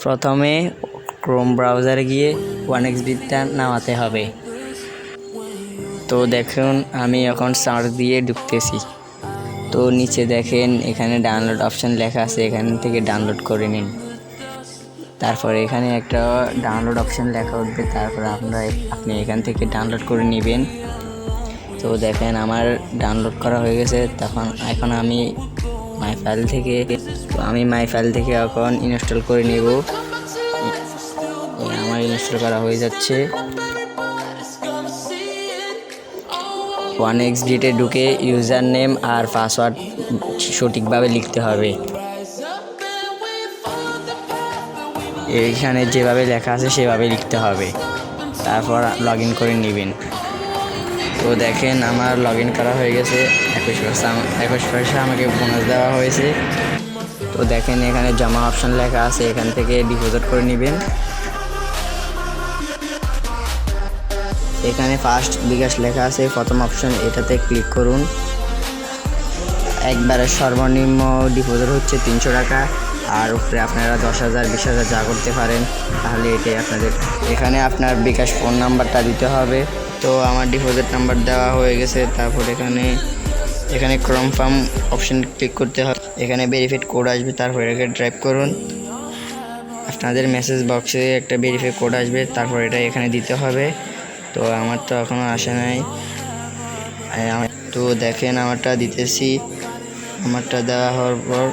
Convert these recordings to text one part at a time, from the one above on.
প্রথমে ক্রোম ব্রাউজারে গিয়ে 1xBitটা নামাতে হবে। তো দেখুন আমি এখন সার্চ দিয়ে ঢুকতেছি। তো নিচে দেখেন এখানে ডাউনলোড অপশন লেখা আছে, এখান থেকে ডাউনলোড করে নিন। তারপরে এখানে একটা ডাউনলোড অপশন লেখা উঠবে, তারপর আপনি এখান থেকে ডাউনলোড করে নেবেন। তো দেখেন আমার ডাউনলোড করা হয়ে গেছে। এখন আমি মাই ফাইল থেকে এখন ইনস্টল করে নেব। আমার ইনস্টল করা হয়ে যাচ্ছে। 1xBitে ঢুকে ইউজার নেম আর পাসওয়ার্ড সঠিকভাবে লিখতে হবে। এইখানে যেভাবে লেখা আছে সেভাবে লিখতে হবে, তারপর লগ ইন করে নেবেন। তো দেখেন আমার লগ ইন করা হয়ে গেছে। 21% আমাকে বোনাস দেওয়া হয়েছে। তো দেখেন এখানে জমা অপশন লেখা আছে, এখান থেকে ডিপোজিট করে নেবেন। এখানে ফার্স্ট বিকাশ লেখা আছে, প্রথম অপশন, এটাতে ক্লিক করুন। একবারে সর্বনিম্ন ডিপোজিট হচ্ছে 300 টাকা, আর উপরে আপনারা 10,000 20,000 যা করতে পারেন, তাহলে এটাই আপনাদের। এখানে আপনার বিকাশ ফোন নাম্বারটা দিতে হবে। তো আমার ডিপোজিট নাম্বার দেওয়া হয়ে গেছে। তারপর এখানে কনফার্ম অপশন ক্লিক করতে হবে। এখানে ভেরিফাইড কোড আসবে, তারপর এটাকে টাইপ করুন। আপনাদের মেসেজ বক্সে একটা ভেরিফাই কোড আসবে, তারপর এটা এখানে দিতে হবে। তো আমার তো এখনও আসে নাই। তো দেখেন আমারটা দিতেছি। আমারটা দেওয়া হওয়ার পর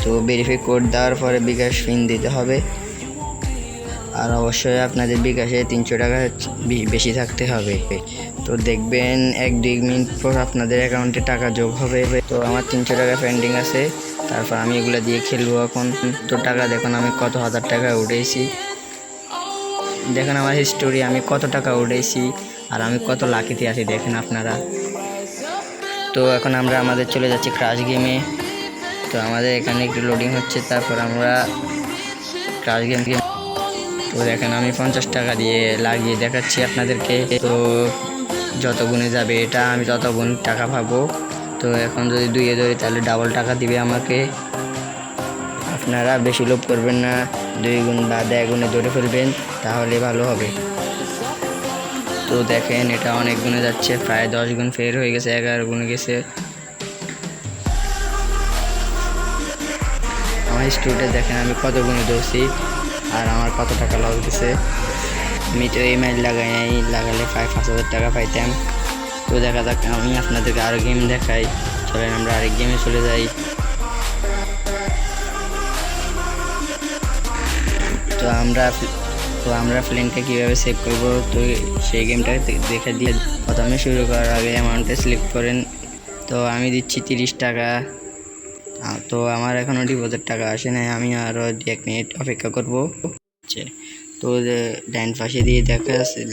তো ভেরিফাই কোড দেওয়ার পরে বিকাশ পিন দিতে হবে। আর অবশ্যই আপনাদের বিকাশে 300 টাকা বেশি থাকতে হবে। তো দেখবেন 1-2 মিনিট পর আপনাদের অ্যাকাউন্টে টাকা যোগ হবে। তো আমার 300 টাকা পেন্ডিং আছে। তারপর আমি এগুলো দিয়ে খেলবো এখন। তো টাকা দেখুন আমি কত হাজার টাকা উঠেছি। দেখেন আমার হিস্টোরি, আমি কত টাকা উঠেছি আর আমি কত লাকিতে আছি দেখেন আপনারা। তো এখন আমরা চলে যাচ্ছি ক্রাশ গেমে। তো আমাদের এখানে একটু লোডিং হচ্ছে, তারপর আমরা ক্রাশ গেম। তো দেখেন আমি 50 টাকা দিয়ে লাগিয়ে দেখাচ্ছি আপনাদেরকে। তো যত গুণে যাবে এটা আমি তত গুণ টাকা পাবো। তো এখন যদি 2-এ ধরি তাহলে ডাবল টাকা দিবে আমাকে। আপনারা বেশি লোভ করবেন না, 2 গুণ বা 1 গুণে ধরে ফেলবেন, তাহলে ভালো হবে। তো দেখেন এটা অনেক গুণে যাচ্ছে, প্রায় 10 গুণ ফের হয়ে গেছে, 11 গুণে গেছে। আমার স্টুডে দেখেন আমি কত গুণে ধরছি আর আমার কত টাকা লস গেছে। আমি তো ইমেল লাগালে 5,000 টাকা পাইতাম। তো দেখা যাক, আমি আপনাদেরকে আরও গেম দেখাই। চলেন আমরা আরেক গেমে চলে যাই। তো আমরা প্লেনটা কীভাবে সেভ করব, তো সেই গেমটা দেখে দিয়ে প্রথমে শুরু করার আগে অ্যামাউন্টে সিলেক্ট করেন। তো আমি দিচ্ছি 30 টাকা। তো আমার এখনও ডিপোজিট টাকা আসে নাই, আমি আরও 1 মিনিট অপেক্ষা করব। তো ডাইন পাশে দিয়ে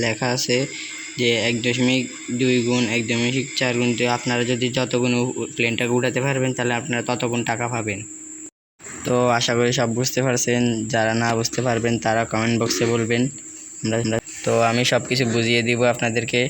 লেখা আছে যে 1.2 গুণ 1.4 গুণ। আপনারা যদি যত গুণ প্লেনটাকে উঠাতে পারবেন তাহলে আপনারা তত গুণ টাকা পাবেন। তো আশা করি সব বুঝতে পারছেন। যারা না বুঝতে পারবেন তারা কমেন্ট বক্সে বলবেন। তো আমি সব কিছু বুঝিয়ে দিব আপনাদেরকে।